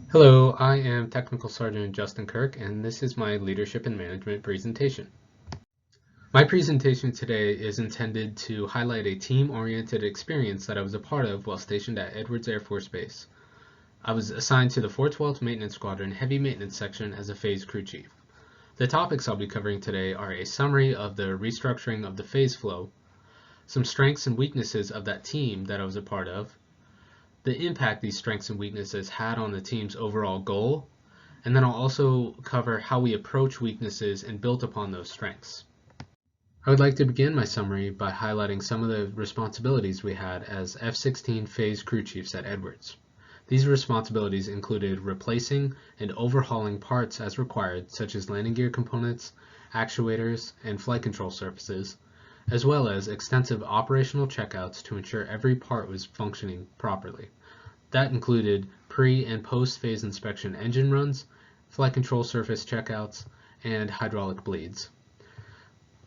Hello, I am Technical Sergeant Justin Kirk, and this is my Leadership and Management presentation. My presentation today is intended to highlight a team-oriented experience that I was a part of while stationed at Edwards Air Force Base. I was assigned to the 412th Maintenance Squadron Heavy Maintenance Section as a phase crew chief. The topics I'll be covering today are a summary of the restructuring of the phase flow, some strengths and weaknesses of that team that I was a part of, the impact these strengths and weaknesses had on the team's overall goal, and then I'll also cover how we approach weaknesses and built upon those strengths. I would like to begin my summary by highlighting some of the responsibilities we had as F-16 phase crew chiefs at Edwards. These responsibilities included replacing and overhauling parts as required, such as landing gear components, actuators, and flight control surfaces, as well as extensive operational checkouts to ensure every part was functioning properly. That included pre- and post-phase inspection engine runs, flight control surface checkouts, and hydraulic bleeds.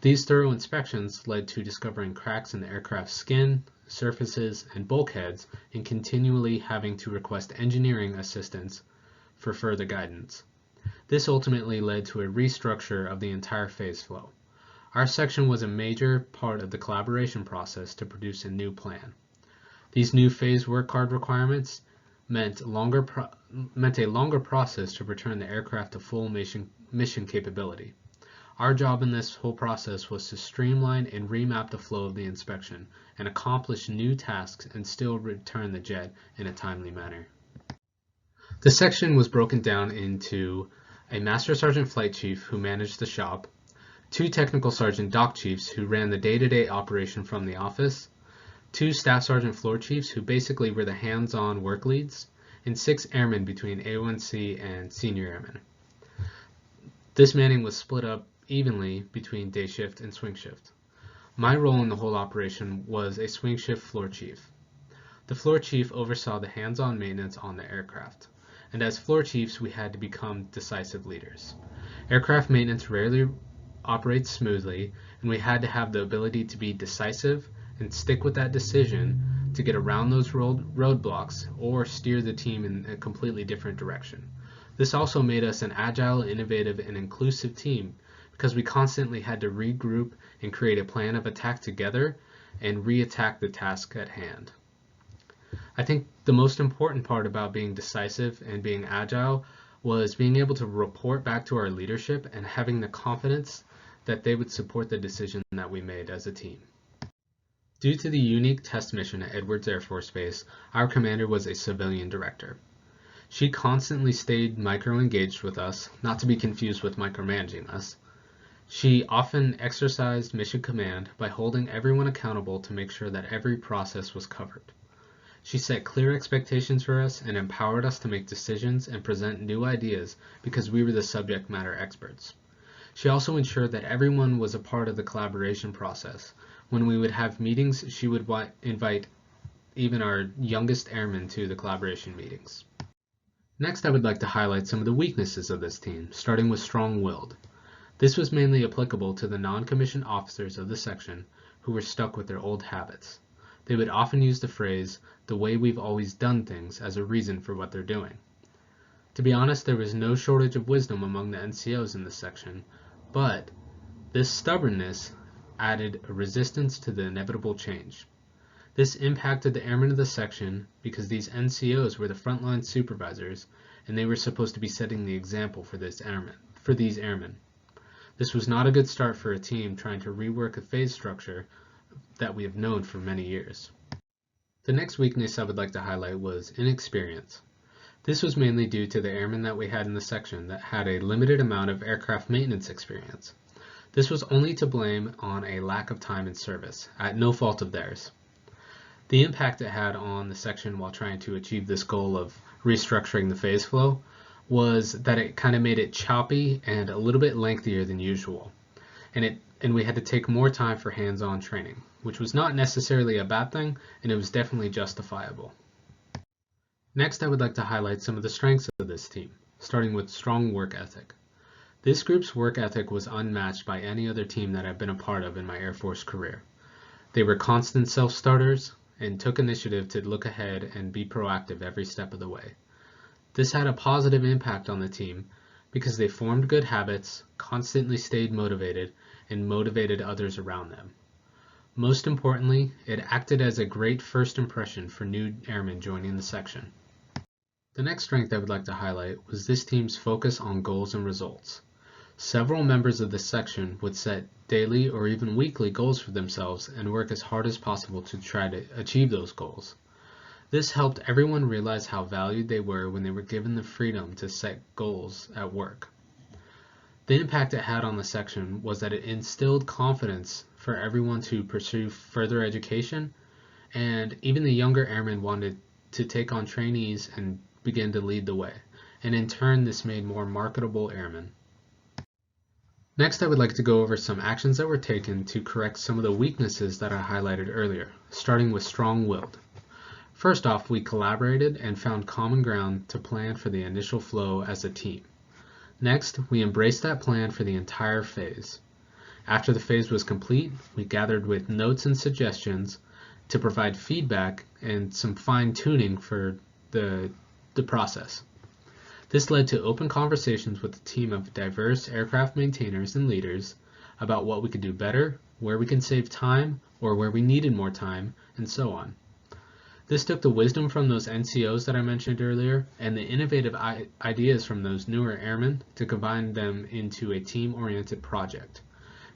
These thorough inspections led to discovering cracks in the aircraft's skin, surfaces, and bulkheads, and continually having to request engineering assistance for further guidance. This ultimately led to a restructure of the entire phase flow. Our section was a major part of the collaboration process to produce a new plan. These new phase work card requirements meant a longer process to return the aircraft to full mission capability. Our job in this whole process was to streamline and remap the flow of the inspection and accomplish new tasks and still return the jet in a timely manner. The section was broken down into a Master Sergeant Flight Chief who managed the shop, 2 Technical Sergeant Dock Chiefs who ran the day-to-day operation from the office, 2 Staff Sergeant Floor Chiefs who basically were the hands-on work leads, and 6 airmen between A1C and senior airmen. This manning was split up evenly between day shift and swing shift. My role in the whole operation was a swing shift floor chief. The floor chief oversaw the hands-on maintenance on the aircraft, and as floor chiefs we had to become decisive leaders. Aircraft maintenance rarely operates smoothly, and we had to have the ability to be decisive and stick with that decision to get around those roadblocks or steer the team in a completely different direction. This also made us an agile, innovative, and inclusive team because we constantly had to regroup and create a plan of attack together and re-attack the task at hand. I think the most important part about being decisive and being agile was being able to report back to our leadership and having the confidence that they would support the decision that we made as a team. Due to the unique test mission at Edwards Air Force Base, our commander was a civilian director. She constantly stayed micro-engaged with us, not to be confused with micromanaging us. She often exercised mission command by holding everyone accountable to make sure that every process was covered. She set clear expectations for us and empowered us to make decisions and present new ideas because we were the subject matter experts. She also ensured that everyone was a part of the collaboration process. When we would have meetings, she would invite even our youngest airmen to the collaboration meetings. Next, I would like to highlight some of the weaknesses of this team, starting with strong-willed. This was mainly applicable to the non-commissioned officers of the section who were stuck with their old habits. They would often use the phrase, "the way we've always done things," as a reason for what they're doing. To be honest, there was no shortage of wisdom among the NCOs in this section, but this stubbornness added a resistance to the inevitable change. This impacted the airmen of the section because these NCOs were the frontline supervisors and they were supposed to be setting the example for these airmen. This was not a good start for a team trying to rework a phase structure that we have known for many years. The next weakness I would like to highlight was inexperience. This was mainly due to the airmen that we had in the section that had a limited amount of aircraft maintenance experience. This was only to blame on a lack of time in service, at no fault of theirs. The impact it had on the section while trying to achieve this goal of restructuring the phase flow was that it kind of made it choppy and a little bit lengthier than usual. And we had to take more time for hands-on training, which was not necessarily a bad thing, and it was definitely justifiable. Next, I would like to highlight some of the strengths of this team, starting with strong work ethic. This group's work ethic was unmatched by any other team that I've been a part of in my Air Force career. They were constant self-starters and took initiative to look ahead and be proactive every step of the way. This had a positive impact on the team because they formed good habits, constantly stayed motivated, and motivated others around them. Most importantly, it acted as a great first impression for new airmen joining the section. The next strength I would like to highlight was this team's focus on goals and results. Several members of this section would set daily or even weekly goals for themselves and work as hard as possible to try to achieve those goals. This helped everyone realize how valued they were when they were given the freedom to set goals at work. The impact it had on the section was that it instilled confidence for everyone to pursue further education, and even the younger airmen wanted to take on trainees and begin to lead the way, and in turn this made more marketable airmen. Next, I would like to go over some actions that were taken to correct some of the weaknesses that I highlighted earlier, starting with strong-willed. First off, we collaborated and found common ground to plan for the initial flow as a team. Next, we embraced that plan for the entire phase. After the phase was complete, we gathered with notes and suggestions to provide feedback and some fine-tuning for the process. This led to open conversations with a team of diverse aircraft maintainers and leaders about what we could do better, where we can save time, or where we needed more time, and so on. This took the wisdom from those NCOs that I mentioned earlier and the innovative ideas from those newer airmen to combine them into a team-oriented project.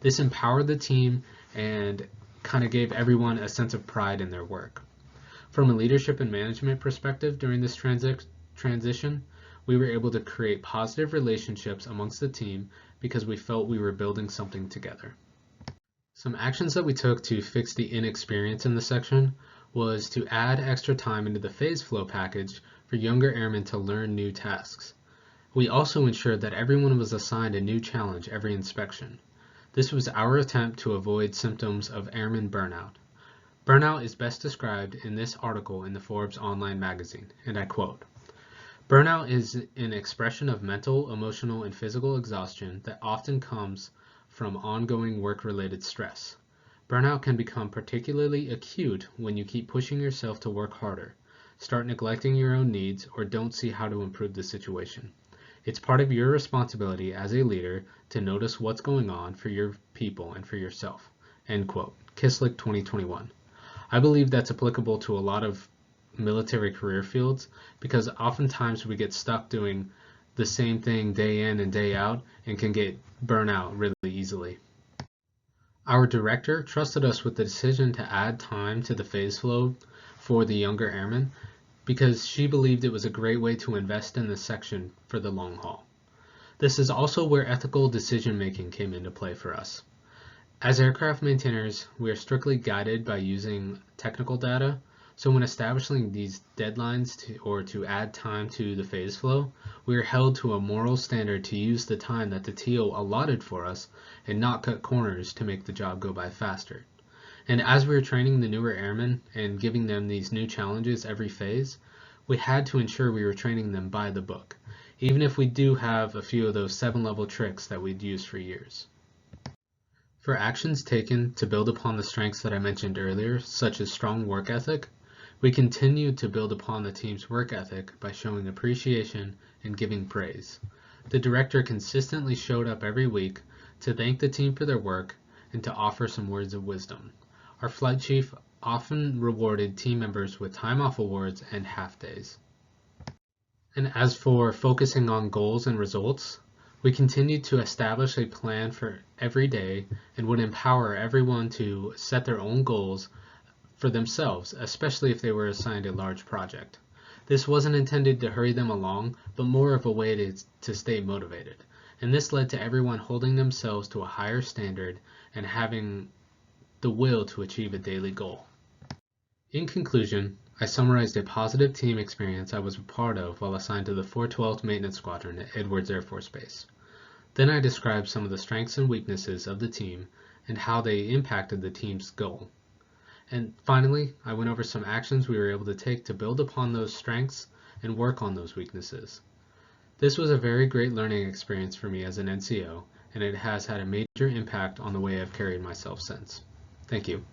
This empowered the team and kind of gave everyone a sense of pride in their work. From a leadership and management perspective during this transition, we were able to create positive relationships amongst the team because we felt we were building something together. Some actions that we took to fix the inexperience in the section was to add extra time into the phase flow package for younger airmen to learn new tasks. We also ensured that everyone was assigned a new challenge every inspection. This was our attempt to avoid symptoms of airman burnout. Burnout is best described in this article in the Forbes online magazine, and I quote, "Burnout is an expression of mental, emotional, and physical exhaustion that often comes from ongoing work-related stress. Burnout can become particularly acute when you keep pushing yourself to work harder, start neglecting your own needs, or don't see how to improve the situation. It's part of your responsibility as a leader to notice what's going on for your people and for yourself." End quote. Kislik 2021. I believe that's applicable to a lot of military career fields because oftentimes we get stuck doing the same thing day in and day out and can get burnout really easily. Our director trusted us with the decision to add time to the phase flow for the younger airmen because she believed it was a great way to invest in the section for the long haul. This is also where ethical decision making came into play for us. As aircraft maintainers, we are strictly guided by using technical data, so when establishing these deadlines to add time to the phase flow, we are held to a moral standard to use the time that the TO allotted for us and not cut corners to make the job go by faster. And as we were training the newer airmen and giving them these new challenges every phase, we had to ensure we were training them by the book, even if we do have a few of those 7-level tricks that we'd used for years. For actions taken to build upon the strengths that I mentioned earlier, such as strong work ethic, we continued to build upon the team's work ethic by showing appreciation and giving praise. The director consistently showed up every week to thank the team for their work and to offer some words of wisdom. Our flight chief often rewarded team members with time off awards and half days. And as for focusing on goals and results, we continued to establish a plan for every day and would empower everyone to set their own goals for themselves, especially if they were assigned a large project. This wasn't intended to hurry them along, but more of a way to stay motivated. And this led to everyone holding themselves to a higher standard and having the will to achieve a daily goal. In conclusion, I summarized a positive team experience I was a part of while assigned to the 412th Maintenance Squadron at Edwards Air Force Base. Then I described some of the strengths and weaknesses of the team and how they impacted the team's goal. And finally, I went over some actions we were able to take to build upon those strengths and work on those weaknesses. This was a very great learning experience for me as an NCO, and it has had a major impact on the way I've carried myself since. Thank you.